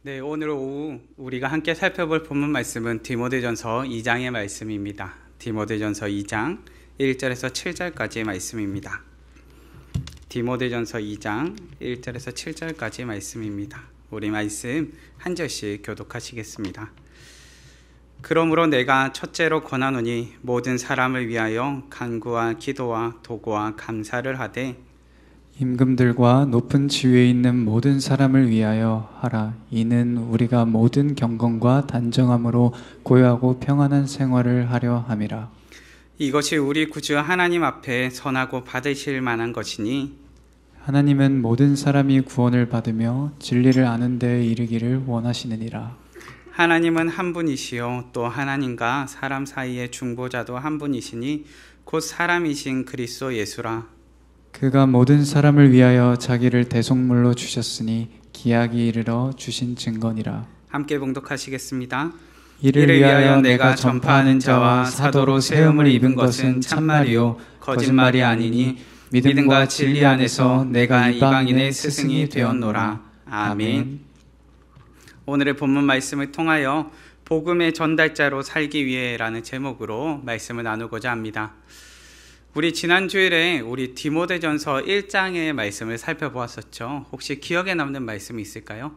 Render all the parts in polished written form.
네, 오늘 오후 우리가 함께 살펴볼 본문 말씀은 디모데전서 2장의 말씀입니다. 디모데전서 2장 1절에서 7절까지의 말씀입니다. 디모데전서 2장 1절에서 7절까지의 말씀입니다. 우리 말씀 한 절씩 교독하시겠습니다. 그러므로 내가 첫째로 권하노니 모든 사람을 위하여 간구와 기도와 도구와 감사를 하되 임금들과 높은 지위에 있는 모든 사람을 위하여 하라. 이는 우리가 모든 경건과 단정함으로 고요하고 평안한 생활을 하려 함이라. 이것이 우리 구주 하나님 앞에 선하고 받으실 만한 것이니 하나님은 모든 사람이 구원을 받으며 진리를 아는 데에 이르기를 원하시느니라. 하나님은 한 분이시요 또 하나님과 사람 사이의 중보자도 한 분이시니 곧 사람이신 그리스도 예수라. 그가 모든 사람을 위하여 자기를 대속물로 주셨으니 기약이 이르러 주신 증거니라. 함께 봉독하시겠습니다. 이를 위하여 내가 전파하는 자와 사도로 세움을 입은 것은 참말이요 거짓말이 아니니 믿음과 진리 안에서 내가 이방인의 스승이 되었노라. 아멘. 오늘의 본문 말씀을 통하여 복음의 전달자로 살기 위해라는 제목으로 말씀을 나누고자 합니다. 우리 지난 주일에 우리 디모데전서 1장의 말씀을 살펴보았었죠. 혹시 기억에 남는 말씀이 있을까요?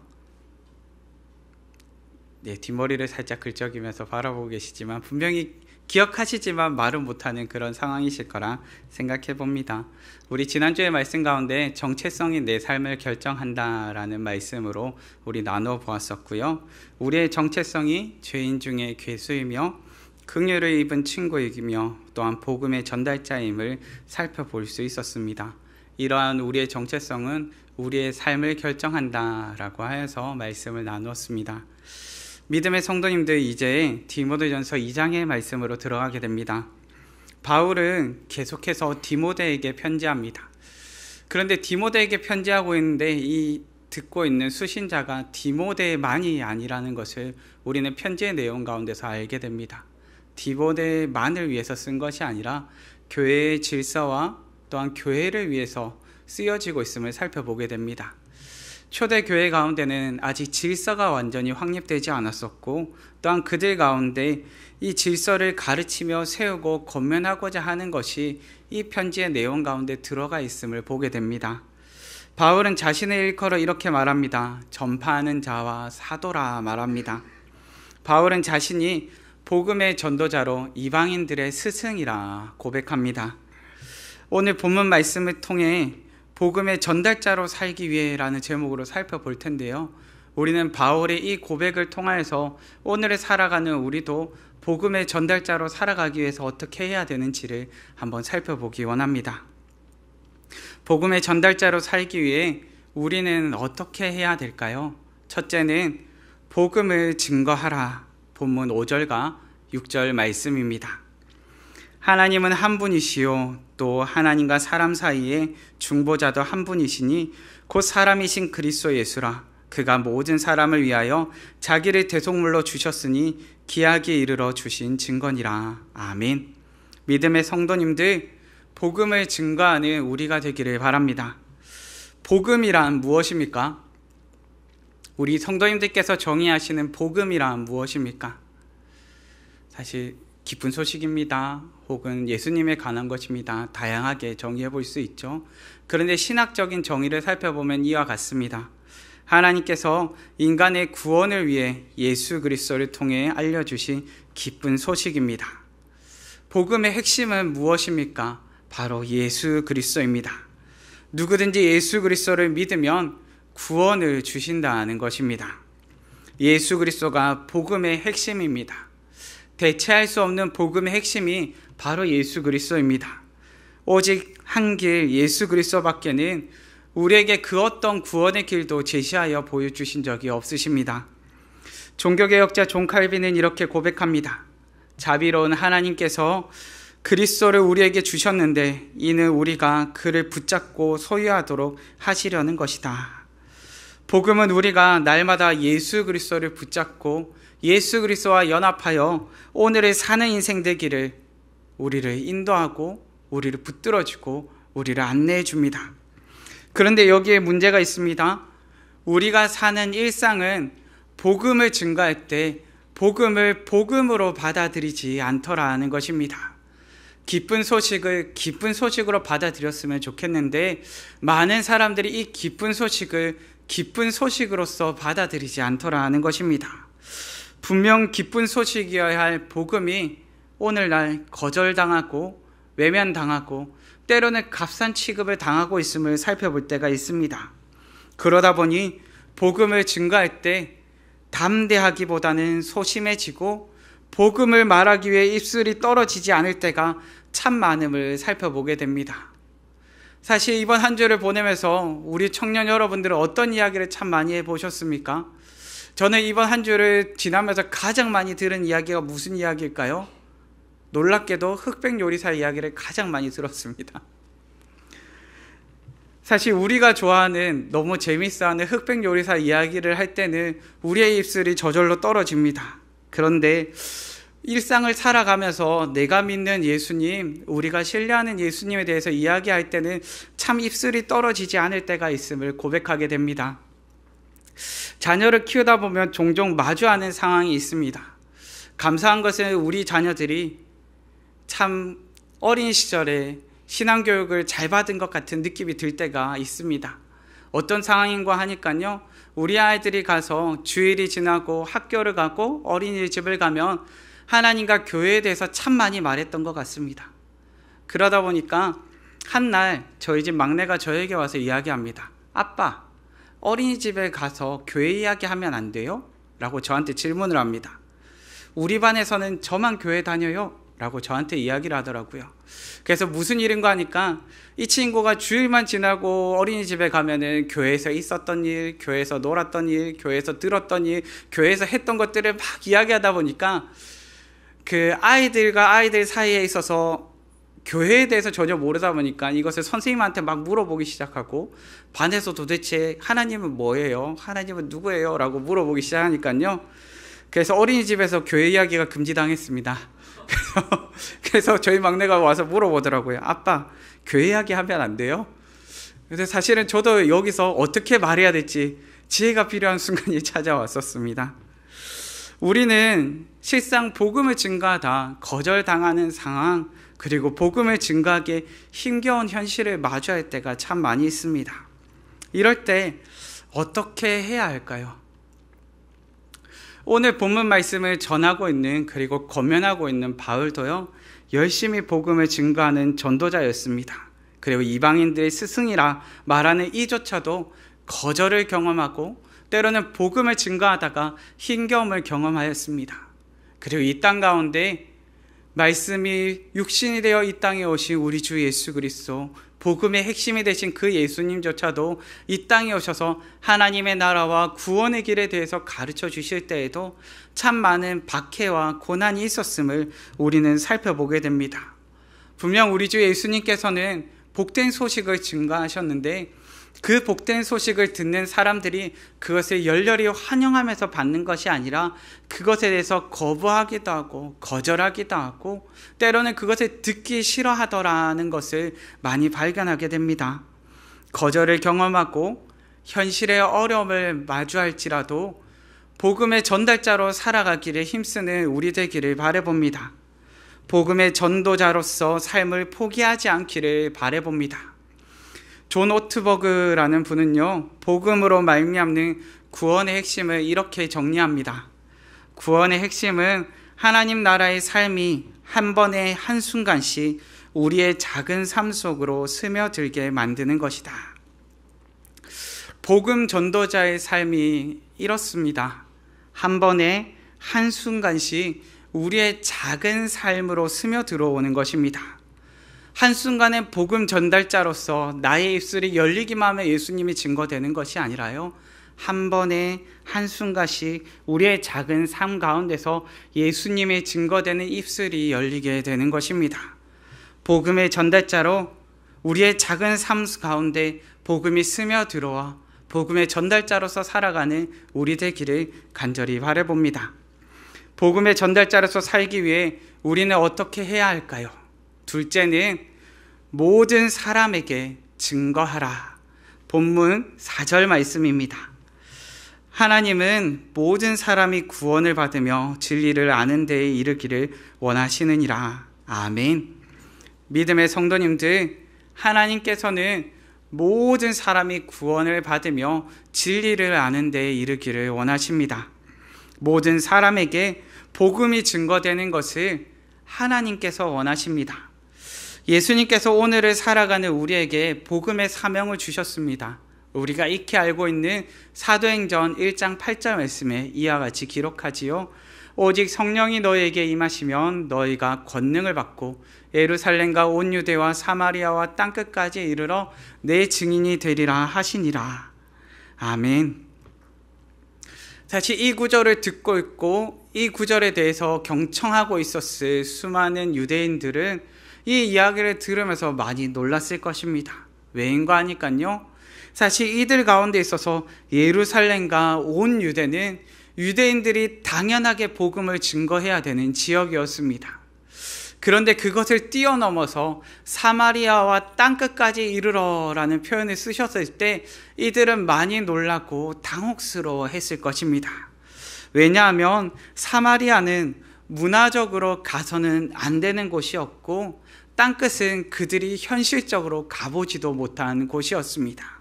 네, 뒷머리를 살짝 긁적이면서 바라보고 계시지만 분명히 기억하시지만 말은 못하는 그런 상황이실 거라 생각해 봅니다. 우리 지난주의 말씀 가운데 정체성이 내 삶을 결정한다라는 말씀으로 우리 나눠 보았었고요. 우리의 정체성이 죄인 중에 괴수이며 긍휼을 입은 친구이며 또한 복음의 전달자임을 살펴볼 수 있었습니다. 이러한 우리의 정체성은 우리의 삶을 결정한다라고 하여서 말씀을 나누었습니다. 믿음의 성도님들, 이제 디모데전서 2장의 말씀으로 들어가게 됩니다. 바울은 계속해서 디모데에게 편지합니다. 그런데 디모데에게 편지하고 있는데 이 듣고 있는 수신자가 디모데만이 아니라는 것을 우리는 편지의 내용 가운데서 알게 됩니다. 디모데만을 위해서 쓴 것이 아니라 교회의 질서와 또한 교회를 위해서 쓰여지고 있음을 살펴보게 됩니다. 초대 교회 가운데는 아직 질서가 완전히 확립되지 않았었고 또한 그들 가운데 이 질서를 가르치며 세우고 권면하고자 하는 것이 이 편지의 내용 가운데 들어가 있음을 보게 됩니다. 바울은 자신의 일컬어 이렇게 말합니다. 전파하는 자와 사도라 말합니다. 바울은 자신이 복음의 전도자로 이방인들의 스승이라 고백합니다. 오늘 본문 말씀을 통해 복음의 전달자로 살기 위해라는 제목으로 살펴볼 텐데요. 우리는 바울의 이 고백을 통하여서 오늘을 살아가는 우리도 복음의 전달자로 살아가기 위해서 어떻게 해야 되는지를 한번 살펴보기 원합니다. 복음의 전달자로 살기 위해 우리는 어떻게 해야 될까요? 첫째는 복음을 증거하라. 본문 5절과 6절 말씀입니다. 하나님은 한 분이시요 또 하나님과 사람 사이에 중보자도 한 분이시니 곧 사람이신 그리스도 예수라. 그가 모든 사람을 위하여 자기를 대속물로 주셨으니 기약에 이르러 주신 증거니라. 아멘. 믿음의 성도님들, 복음을 증거하는 우리가 되기를 바랍니다. 복음이란 무엇입니까? 우리 성도님들께서 정의하시는 복음이란 무엇입니까? 사실 기쁜 소식입니다. 혹은 예수님에 관한 것입니다. 다양하게 정의해 볼 수 있죠. 그런데 신학적인 정의를 살펴보면 이와 같습니다. 하나님께서 인간의 구원을 위해 예수 그리스도를 통해 알려주신 기쁜 소식입니다. 복음의 핵심은 무엇입니까? 바로 예수 그리스도입니다. 누구든지 예수 그리스도를 믿으면 구원을 주신다는 것입니다. 예수 그리스도가 복음의 핵심입니다. 대체할 수 없는 복음의 핵심이 바로 예수 그리스도입니다. 오직 한 길 예수 그리스도밖에는 우리에게 그 어떤 구원의 길도 제시하여 보여주신 적이 없으십니다. 종교개혁자 존 칼빈은 이렇게 고백합니다. 자비로운 하나님께서 그리스도를 우리에게 주셨는데 이는 우리가 그를 붙잡고 소유하도록 하시려는 것이다. 복음은 우리가 날마다 예수 그리스도를 붙잡고 예수 그리스도와 연합하여 오늘을 사는 인생 되기를 우리를 인도하고 우리를 붙들어주고 우리를 안내해 줍니다. 그런데 여기에 문제가 있습니다. 우리가 사는 일상은 복음을 증거할 때 복음을 복음으로 받아들이지 않더라는 것입니다. 기쁜 소식을 기쁜 소식으로 받아들였으면 좋겠는데 많은 사람들이 이 기쁜 소식을 기쁜 소식으로서 받아들이지 않더라는 것입니다. 분명 기쁜 소식이어야 할 복음이 오늘날 거절당하고 외면당하고 때로는 값싼 취급을 당하고 있음을 살펴볼 때가 있습니다. 그러다 보니 복음을 증거할 때 담대하기보다는 소심해지고 복음을 말하기 위해 입술이 떨어지지 않을 때가 참 많음을 살펴보게 됩니다. 사실 이번 한 주를 보내면서 우리 청년 여러분들은 어떤 이야기를 참 많이 해보셨습니까? 저는 이번 한 주를 지나면서 가장 많이 들은 이야기가 무슨 이야기일까요? 놀랍게도 흑백 요리사 이야기를 가장 많이 들었습니다. 사실 우리가 좋아하는 너무 재밌어하는 흑백 요리사 이야기를 할 때는 우리의 입술이 저절로 떨어집니다. 그런데 일상을 살아가면서 내가 믿는 예수님, 우리가 신뢰하는 예수님에 대해서 이야기할 때는 참 입술이 떨어지지 않을 때가 있음을 고백하게 됩니다. 자녀를 키우다 보면 종종 마주하는 상황이 있습니다. 감사한 것은 우리 자녀들이 참 어린 시절에 신앙교육을 잘 받은 것 같은 느낌이 들 때가 있습니다. 어떤 상황인가 하니까요, 우리 아이들이 가서 주일이 지나고 학교를 가고 어린이집을 가면 하나님과 교회에 대해서 참 많이 말했던 것 같습니다. 그러다 보니까 한날 저희 집 막내가 저에게 와서 이야기합니다. 아빠, 어린이집에 가서 교회 이야기하면 안 돼요? 라고 저한테 질문을 합니다. 우리 반에서는 저만 교회 다녀요? 라고 저한테 이야기를 하더라고요. 그래서 무슨 일인가 하니까 이 친구가 주일만 지나고 어린이집에 가면은 교회에서 있었던 일, 교회에서 놀았던 일, 교회에서 들었던 일, 교회에서 했던 것들을 막 이야기하다 보니까 그 아이들과 아이들 사이에 있어서 교회에 대해서 전혀 모르다 보니까 이것을 선생님한테 막 물어보기 시작하고 반에서 도대체 하나님은 뭐예요? 하나님은 누구예요? 라고 물어보기 시작하니까요. 그래서 어린이집에서 교회 이야기가 금지당했습니다. 그래서 저희 막내가 와서 물어보더라고요. 아빠, 교회 이야기 하면 안 돼요? 그래서 사실은 저도 여기서 어떻게 말해야 될지 지혜가 필요한 순간이 찾아왔었습니다. 우리는 실상 복음을 증거하다 거절당하는 상황, 그리고 복음을 증거하기에 힘겨운 현실을 마주할 때가 참 많이 있습니다. 이럴 때 어떻게 해야 할까요? 오늘 본문 말씀을 전하고 있는, 그리고 권면하고 있는 바울도요, 열심히 복음을 증거하는 전도자였습니다. 그리고 이방인들의 스승이라 말하는 이조차도 거절을 경험하고 때로는 복음을 증거하다가 힘겨움을 경험하였습니다. 그리고 이 땅 가운데 말씀이 육신이 되어 이 땅에 오신 우리 주 예수 그리스도, 복음의 핵심이 되신 그 예수님조차도 이 땅에 오셔서 하나님의 나라와 구원의 길에 대해서 가르쳐 주실 때에도 참 많은 박해와 고난이 있었음을 우리는 살펴보게 됩니다. 분명 우리 주 예수님께서는 복된 소식을 증거하셨는데 그 복된 소식을 듣는 사람들이 그것을 열렬히 환영하면서 받는 것이 아니라 그것에 대해서 거부하기도 하고 거절하기도 하고 때로는 그것을 듣기 싫어하더라는 것을 많이 발견하게 됩니다. 거절을 경험하고 현실의 어려움을 마주할지라도 복음의 전달자로 살아가기를 힘쓰는 우리 되기를 바라봅니다. 복음의 전도자로서 삶을 포기하지 않기를 바라봅니다. 존 오트버그라는 분은요, 복음으로 말미암는 구원의 핵심을 이렇게 정리합니다. 구원의 핵심은 하나님 나라의 삶이 한 번의 한순간씩 우리의 작은 삶 속으로 스며들게 만드는 것이다. 복음 전도자의 삶이 이렇습니다. 한 번의 한순간씩 우리의 작은 삶으로 스며들어오는 것입니다. 한순간에 복음 전달자로서 나의 입술이 열리기만 하면 예수님이 증거되는 것이 아니라요, 한 번에 한순간씩 우리의 작은 삶 가운데서 예수님의 증거되는 입술이 열리게 되는 것입니다. 복음의 전달자로 우리의 작은 삶 가운데 복음이 스며들어와 복음의 전달자로서 살아가는 우리 되기를 간절히 바라봅니다. 복음의 전달자로서 살기 위해 우리는 어떻게 해야 할까요? 둘째는 모든 사람에게 증거하라. 본문 4절 말씀입니다. 하나님은 모든 사람이 구원을 받으며 진리를 아는 데에 이르기를 원하시느니라. 아멘. 믿음의 성도님들, 하나님께서는 모든 사람이 구원을 받으며 진리를 아는 데에 이르기를 원하십니다. 모든 사람에게 복음이 증거되는 것을 하나님께서 원하십니다. 예수님께서 오늘을 살아가는 우리에게 복음의 사명을 주셨습니다. 우리가 익히 알고 있는 사도행전 1장 8절 말씀에 이와 같이 기록하지요. 오직 성령이 너희에게 임하시면 너희가 권능을 받고 예루살렘과 온 유대와 사마리아와 땅끝까지 이르러 내 증인이 되리라 하시니라. 아멘. 사실 이 구절을 듣고 있고 이 구절에 대해서 경청하고 있었을 수많은 유대인들은 이 이야기를 들으면서 많이 놀랐을 것입니다. 왜인가 하니까요, 사실 이들 가운데 있어서 예루살렘과 온 유대는 유대인들이 당연하게 복음을 증거해야 되는 지역이었습니다. 그런데 그것을 뛰어넘어서 사마리아와 땅끝까지 이르러라는 표현을 쓰셨을 때 이들은 많이 놀라고 당혹스러워 했을 것입니다. 왜냐하면 사마리아는 문화적으로 가서는 안 되는 곳이었고 땅끝은 그들이 현실적으로 가보지도 못한 곳이었습니다.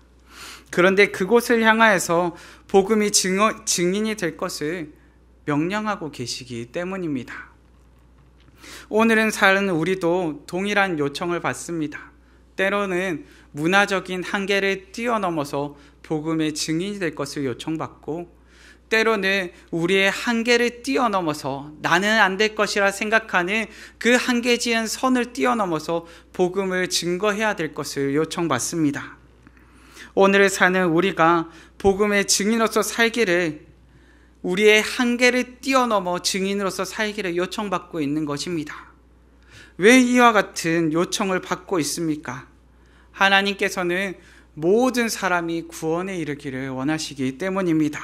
그런데 그곳을 향하여서 복음이 증인이 될 것을 명령하고 계시기 때문입니다. 오늘은 사는 우리도 동일한 요청을 받습니다. 때로는 문화적인 한계를 뛰어넘어서 복음의 증인이 될 것을 요청받고, 때로는 우리의 한계를 뛰어넘어서 나는 안 될 것이라 생각하는 그 한계 지은 선을 뛰어넘어서 복음을 증거해야 될 것을 요청받습니다. 오늘을 사는 우리가 복음의 증인으로서 살기를, 우리의 한계를 뛰어넘어 증인으로서 살기를 요청받고 있는 것입니다. 왜 이와 같은 요청을 받고 있습니까? 하나님께서는 모든 사람이 구원에 이르기를 원하시기 때문입니다.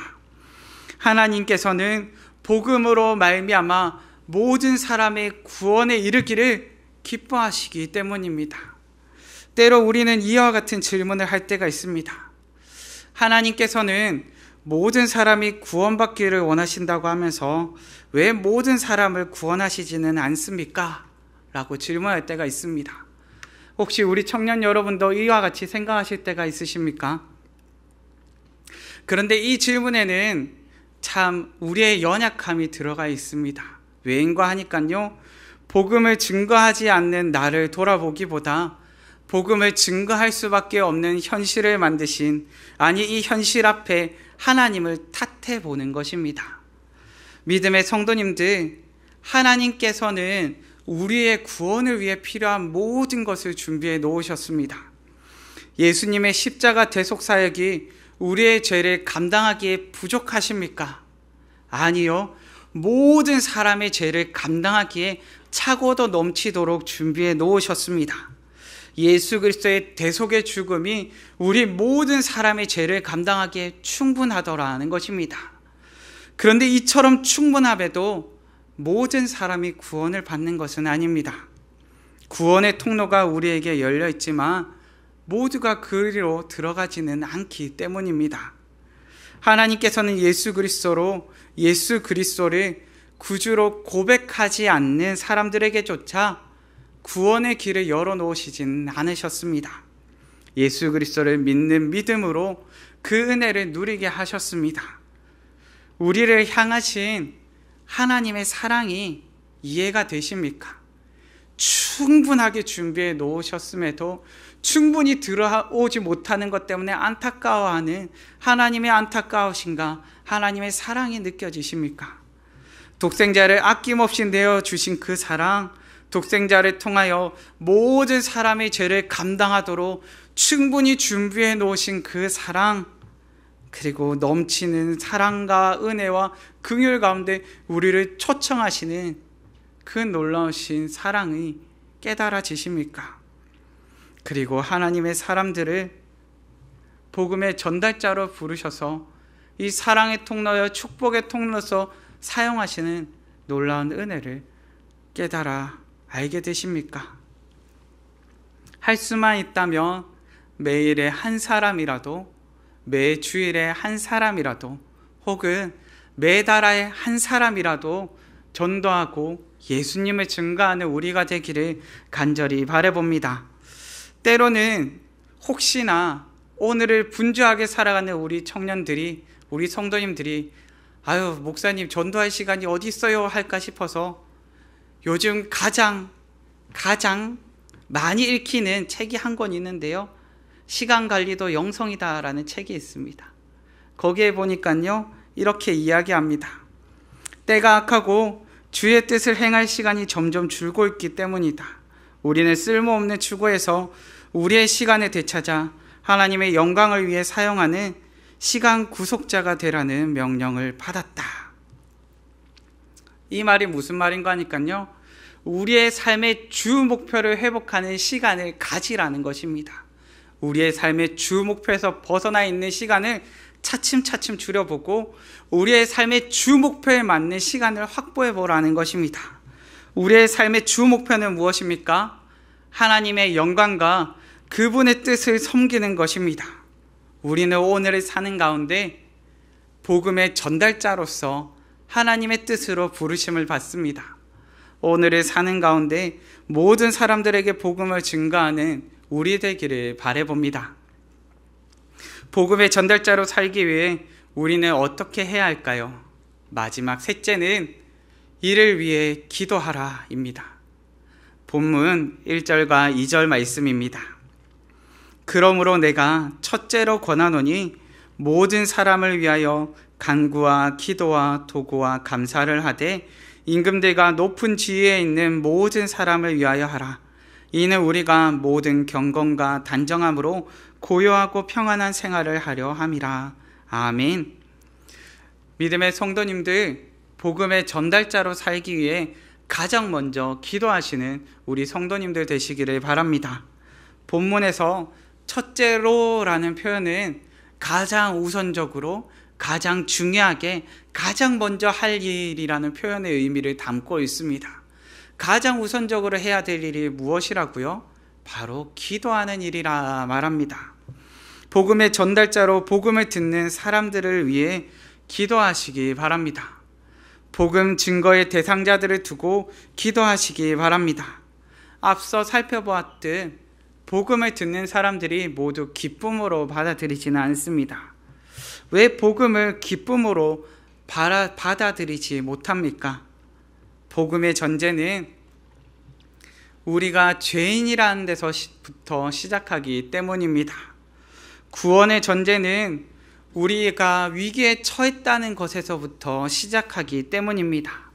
하나님께서는 복음으로 말미암아 모든 사람의 구원에 이르기를 기뻐하시기 때문입니다. 때로 우리는 이와 같은 질문을 할 때가 있습니다. 하나님께서는 모든 사람이 구원받기를 원하신다고 하면서 왜 모든 사람을 구원하시지는 않습니까? 라고 질문할 때가 있습니다. 혹시 우리 청년 여러분도 이와 같이 생각하실 때가 있으십니까? 그런데 이 질문에는 참 우리의 연약함이 들어가 있습니다. 왜인가 하니까요, 복음을 증거하지 않는 나를 돌아보기보다 복음을 증거할 수밖에 없는 현실을 만드신, 아니 이 현실 앞에 하나님을 탓해 보는 것입니다. 믿음의 성도님들, 하나님께서는 우리의 구원을 위해 필요한 모든 것을 준비해 놓으셨습니다. 예수님의 십자가 대속 사역이 우리의 죄를 감당하기에 부족하십니까? 아니요. 모든 사람의 죄를 감당하기에 차고도 넘치도록 준비해 놓으셨습니다. 예수 그리스도의 대속의 죽음이 우리 모든 사람의 죄를 감당하기에 충분하더라는 것입니다. 그런데 이처럼 충분함에도 모든 사람이 구원을 받는 것은 아닙니다. 구원의 통로가 우리에게 열려 있지만 모두가 그리로 들어가지는 않기 때문입니다. 하나님께서는 예수 그리스도를 구주로 고백하지 않는 사람들에게조차 구원의 길을 열어놓으시진 않으셨습니다. 예수 그리스도를 믿는 믿음으로 그 은혜를 누리게 하셨습니다. 우리를 향하신 하나님의 사랑이 이해가 되십니까? 충분하게 준비해 놓으셨음에도 충분히 들어오지 못하는 것 때문에 안타까워하는 하나님의 안타까우신가, 하나님의 사랑이 느껴지십니까? 독생자를 아낌없이 내어주신 그 사랑, 독생자를 통하여 모든 사람의 죄를 감당하도록 충분히 준비해 놓으신 그 사랑, 그리고 넘치는 사랑과 은혜와 긍휼 가운데 우리를 초청하시는 그 놀라우신 사랑이 깨달아지십니까? 그리고 하나님의 사람들을 복음의 전달자로 부르셔서 이 사랑의 통로여 축복의 통로로서 사용하시는 놀라운 은혜를 깨달아 알게 되십니까? 할 수만 있다면 매일에 한 사람이라도, 매 주일에 한 사람이라도, 혹은 매달에 한 사람이라도 전도하고 예수님을 증거하는 우리가 되기를 간절히 바라봅니다. 때로는 혹시나 오늘을 분주하게 살아가는 우리 청년들이, 우리 성도님들이 아유, 목사님 전도할 시간이 어디 있어요 할까 싶어서 요즘 가장 많이 읽히는 책이 한 권 있는데요, 시간관리도 영성이다라는 책이 있습니다. 거기에 보니까요 이렇게 이야기합니다. 때가 악하고 주의 뜻을 행할 시간이 점점 줄고 있기 때문이다. 우리는 쓸모없는 추구에서 우리의 시간을 되찾아 하나님의 영광을 위해 사용하는 시간 구속자가 되라는 명령을 받았다. 이 말이 무슨 말인가 하니까요, 우리의 삶의 주 목표를 회복하는 시간을 가지라는 것입니다. 우리의 삶의 주 목표에서 벗어나 있는 시간을 차츰차츰 줄여보고 우리의 삶의 주 목표에 맞는 시간을 확보해 보라는 것입니다. 우리의 삶의 주 목표는 무엇입니까? 하나님의 영광과 그분의 뜻을 섬기는 것입니다. 우리는 오늘을 사는 가운데 복음의 전달자로서 하나님의 뜻으로 부르심을 받습니다. 오늘을 사는 가운데 모든 사람들에게 복음을 증거하는 우리 되기를 바라봅니다. 복음의 전달자로 살기 위해 우리는 어떻게 해야 할까요? 마지막 셋째는 이를 위해 기도하라입니다. 본문 1절과 2절 말씀입니다. 그러므로 내가 첫째로 권하노니 모든 사람을 위하여 간구와 기도와 도구와 감사를 하되 임금들과 높은 지위에 있는 모든 사람을 위하여 하라. 이는 우리가 모든 경건과 단정함으로 고요하고 평안한 생활을 하려 함이라. 아멘. 믿음의 성도님들, 복음의 전달자로 살기 위해 가장 먼저 기도하시는 우리 성도님들 되시기를 바랍니다. 본문에서 첫째로라는 표현은 가장 우선적으로, 가장 중요하게, 가장 먼저 할 일이라는 표현의 의미를 담고 있습니다. 가장 우선적으로 해야 될 일이 무엇이라고요? 바로 기도하는 일이라 말합니다. 복음의 전달자로 복음을 듣는 사람들을 위해 기도하시기 바랍니다. 복음 증거의 대상자들을 두고 기도하시기 바랍니다. 앞서 살펴보았듯 복음을 듣는 사람들이 모두 기쁨으로 받아들이지는 않습니다. 왜 복음을 기쁨으로 받아들이지 못합니까? 복음의 전제는 우리가 죄인이라는 데서부터 시작하기 때문입니다. 구원의 전제는 우리가 위기에 처했다는 것에서부터 시작하기 때문입니다.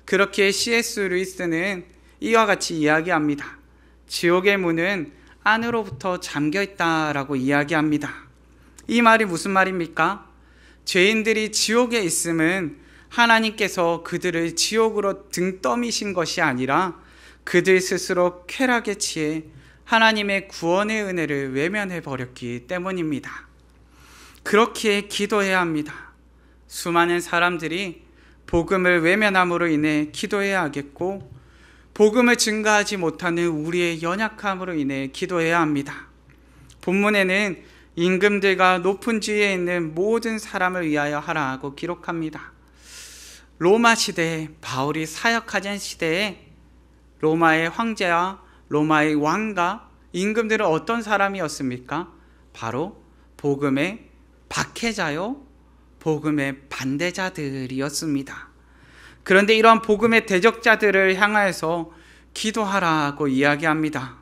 그렇게 C.S. 루이스는 이와 같이 이야기합니다. 지옥의 문은 안으로부터 잠겨있다라고 이야기합니다. 이 말이 무슨 말입니까? 죄인들이 지옥에 있음은 하나님께서 그들을 지옥으로 등 떠미신 것이 아니라 그들 스스로 쾌락에 취해 하나님의 구원의 은혜를 외면해 버렸기 때문입니다. 그렇기에 기도해야 합니다. 수많은 사람들이 복음을 외면함으로 인해 기도해야 하겠고, 복음을 증거하지 못하는 우리의 연약함으로 인해 기도해야 합니다. 본문에는 임금들과 높은 지위에 있는 모든 사람을 위하여 하라고 기록합니다. 로마 시대에, 바울이 사역하던 시대에 로마의 황제와 로마의 왕과 임금들은 어떤 사람이었습니까? 바로 복음의 박해자요, 복음의 반대자들이었습니다. 그런데 이러한 복음의 대적자들을 향하여서 기도하라고 이야기합니다.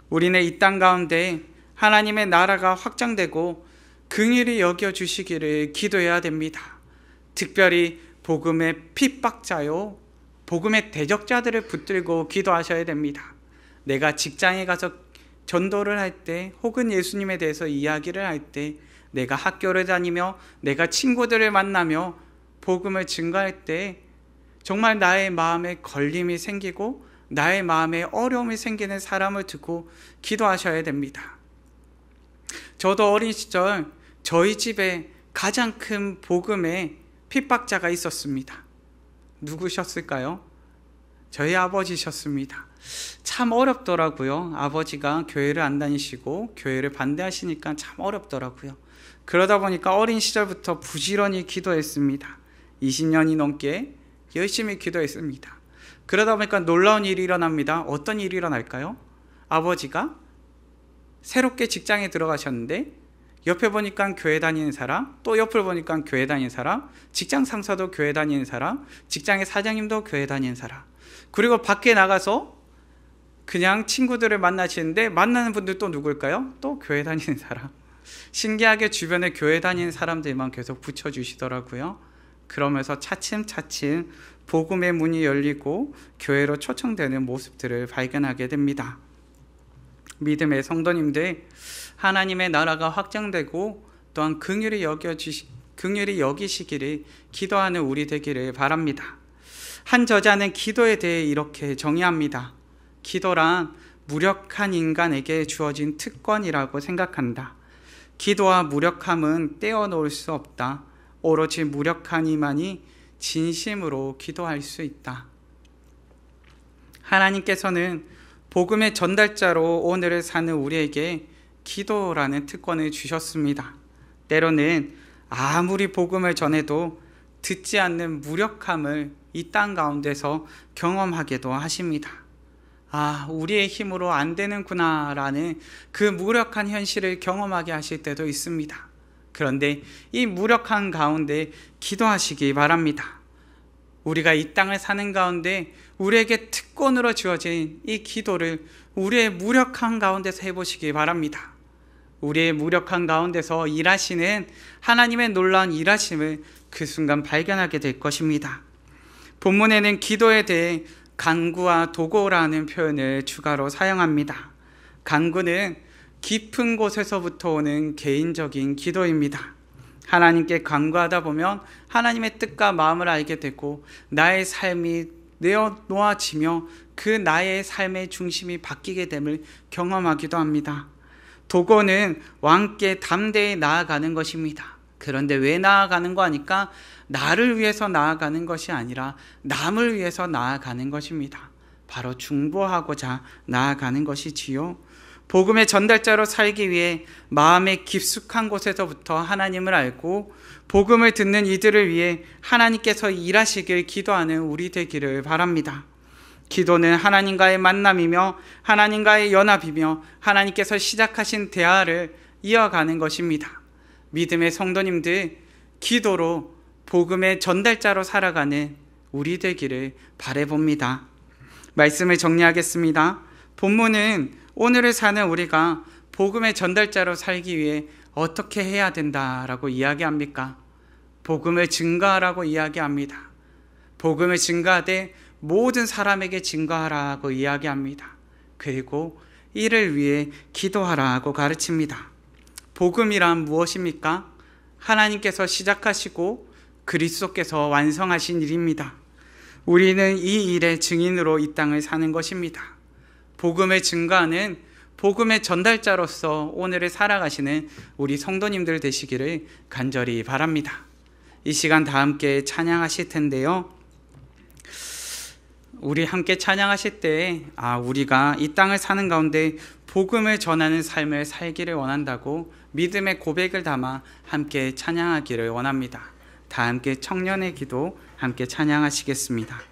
우리는 이 땅 가운데 하나님의 나라가 확장되고 긍휼히 여겨주시기를 기도해야 됩니다. 특별히 복음의 핍박자요, 복음의 대적자들을 붙들고 기도하셔야 됩니다. 내가 직장에 가서 전도를 할 때, 혹은 예수님에 대해서 이야기를 할 때, 내가 학교를 다니며 내가 친구들을 만나며 복음을 증거할 때 정말 나의 마음에 걸림이 생기고 나의 마음에 어려움이 생기는 사람을 두고 기도하셔야 됩니다. 저도 어린 시절 저희 집에 가장 큰 복음의 핍박자가 있었습니다. 누구셨을까요? 저희 아버지셨습니다. 참 어렵더라고요. 아버지가 교회를 안 다니시고 교회를 반대하시니까 참 어렵더라고요. 그러다 보니까 어린 시절부터 부지런히 기도했습니다. 20년이 넘게 열심히 기도했습니다. 그러다 보니까 놀라운 일이 일어납니다. 어떤 일이 일어날까요? 아버지가 새롭게 직장에 들어가셨는데 옆에 보니까 교회 다니는 사람, 또 옆을 보니까 교회 다니는 사람, 직장 상사도 교회 다니는 사람, 직장의 사장님도 교회 다니는 사람, 그리고 밖에 나가서 그냥 친구들을 만나시는데 만나는 분들 또 누굴까요? 또 교회 다니는 사람. 신기하게 주변에 교회 다니는 사람들만 계속 붙여주시더라고요. 그러면서 차츰차츰 복음의 문이 열리고 교회로 초청되는 모습들을 발견하게 됩니다. 믿음의 성도님들, 하나님의 나라가 확장되고 또한 긍휼히 여기시기를 기도하는 우리 되기를 바랍니다. 한 저자는 기도에 대해 이렇게 정의합니다. 기도란 무력한 인간에게 주어진 특권이라고 생각한다. 기도와 무력함은 떼어놓을 수 없다. 오로지 무력한 이만이 진심으로 기도할 수 있다. 하나님께서는 복음의 전달자로 오늘을 사는 우리에게 기도라는 특권을 주셨습니다. 때로는 아무리 복음을 전해도 듣지 않는 무력함을 이 땅 가운데서 경험하게도 하십니다. 우리의 힘으로 안 되는구나 라는 그 무력한 현실을 경험하게 하실 때도 있습니다. 그런데 이 무력한 가운데 기도하시기 바랍니다. 우리가 이 땅을 사는 가운데 우리에게 특권으로 주어진 이 기도를 우리의 무력한 가운데서 해보시기 바랍니다. 우리의 무력한 가운데서 일하시는 하나님의 놀라운 일하심을 그 순간 발견하게 될 것입니다. 본문에는 기도에 대해 간구와 도고라는 표현을 추가로 사용합니다. 간구는 깊은 곳에서부터 오는 개인적인 기도입니다. 하나님께 간구하다 보면 하나님의 뜻과 마음을 알게 되고 나의 삶이 내어놓아지며 그 나의 삶의 중심이 바뀌게 됨을 경험하기도 합니다. 도고는 왕께 담대히 나아가는 것입니다. 그런데 왜 나아가는 거 아니까? 나를 위해서 나아가는 것이 아니라 남을 위해서 나아가는 것입니다. 바로 중보하고자 나아가는 것이지요. 복음의 전달자로 살기 위해 마음의 깊숙한 곳에서부터 하나님을 알고 복음을 듣는 이들을 위해 하나님께서 일하시길 기도하는 우리 되기를 바랍니다. 기도는 하나님과의 만남이며 하나님과의 연합이며 하나님께서 시작하신 대화를 이어가는 것입니다. 믿음의 성도님들, 기도로 복음의 전달자로 살아가는 우리 되기를 바라봅니다. 말씀을 정리하겠습니다. 본문은 오늘을 사는 우리가 복음의 전달자로 살기 위해 어떻게 해야 된다라고 이야기합니까? 복음을 증거하라고 이야기합니다. 복음을 증거하되 모든 사람에게 증거하라고 이야기합니다. 그리고 이를 위해 기도하라고 가르칩니다. 복음이란 무엇입니까? 하나님께서 시작하시고 그리스도께서 완성하신 일입니다. 우리는 이 일의 증인으로 이 땅을 사는 것입니다. 복음을 증거하는 복음의 전달자로서 오늘을 살아가시는 우리 성도님들 되시기를 간절히 바랍니다. 이 시간 다 함께 찬양하실 텐데요. 우리 함께 찬양하실 때 우리가 이 땅을 사는 가운데 복음을 전하는 삶을 살기를 원한다고 믿음의 고백을 담아 함께 찬양하기를 원합니다. 다 함께 청년의 기도 함께 찬양하시겠습니다.